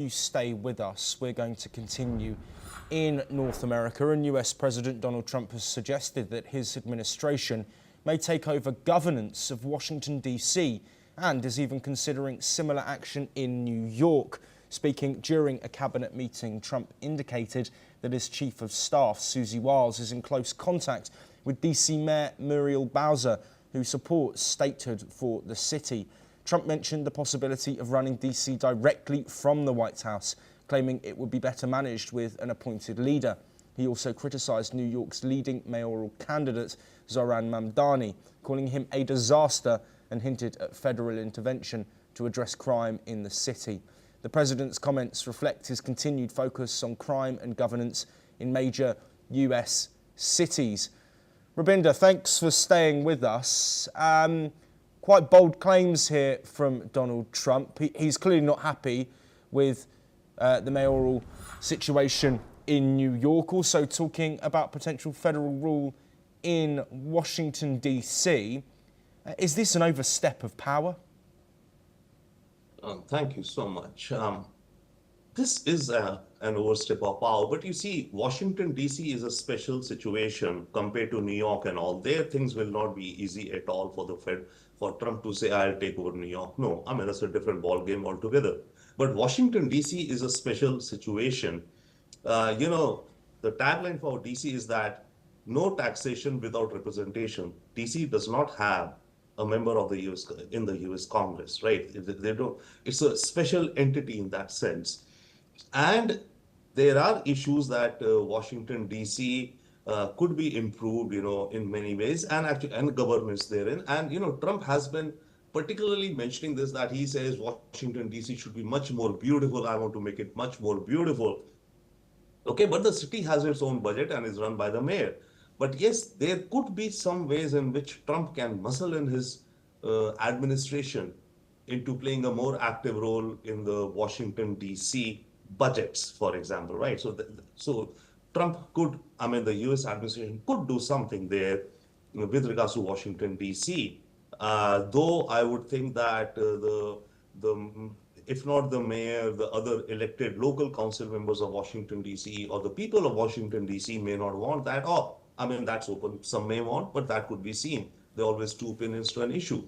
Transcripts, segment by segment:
You stay with us. We're going to continue in North America, and US President Donald Trump has suggested that his administration may take over governance of Washington, D.C., and is even considering similar action in New York. Speaking during a cabinet meeting, Trump indicated that his chief of staff, Susie Wiles, is in close contact with D.C. Mayor Muriel Bowser, who supports statehood for the city. Trump mentioned the possibility of running D.C. directly from the White House, claiming it would be better managed with an appointed leader. He also criticised New York's leading mayoral candidate, Zohran Mamdani, calling him a disaster and hinted at federal intervention to address crime in the city. The president's comments reflect his continued focus on crime and governance in major US cities. Rabinder, thanks for staying with us. Quite bold claims here from Donald Trump. He's clearly not happy with the mayoral situation in New York, also talking about potential federal rule in Washington, D.C. Is this an overstep of power? Thank you so much. This is an overstep of power, but you see, Washington, D.C. is a special situation compared to New York and all. There, things will not be easy at all for the Fed, for Trump to say, I'll take over New York. No, I mean, that's a different ball game altogether. But Washington, D.C. is a special situation. The tagline for D.C. is that no taxation without representation. D.C. does not have a member of the U.S. in the U.S. Congress, right? They don't. It's a special entity in that sense. And there are issues that Washington, D.C. Could be improved, in many ways, and governance therein. And, Trump has been particularly mentioning this, that he says Washington, D.C. should be much more beautiful. I want to make it much more beautiful. Okay, but the city has its own budget and is run by the mayor. But yes, there could be some ways in which Trump can muscle in his administration into playing a more active role in the Washington, D.C. budgets, for example, right? So Trump could, the U.S. administration could do something there with regards to Washington, D.C. Though I would think that if not the mayor, the other elected local council members of Washington, D.C. or the people of Washington, D.C. may not want that. That's open. Some may want, but that could be seen. There are always two opinions to an issue.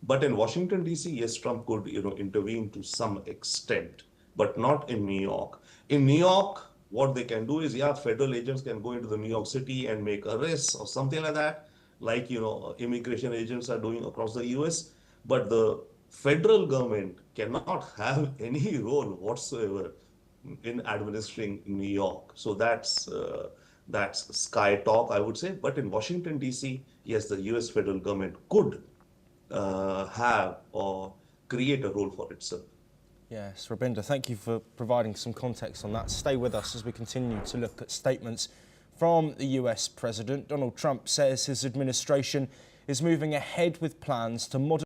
But in Washington, D.C., yes, Trump could, intervene to some extent, but not in New York. In New York, what they can do is, federal agents can go into the New York City and make arrests or something like that, like, immigration agents are doing across the U.S. But the federal government cannot have any role whatsoever in administering New York. So that's sky talk, I would say. But in Washington, D.C., yes, the U.S. federal government could have or create a role for itself. Yes, Rabinder, thank you for providing some context on that. Stay with us as we continue to look at statements from the US President. Donald Trump says his administration is moving ahead with plans to modernize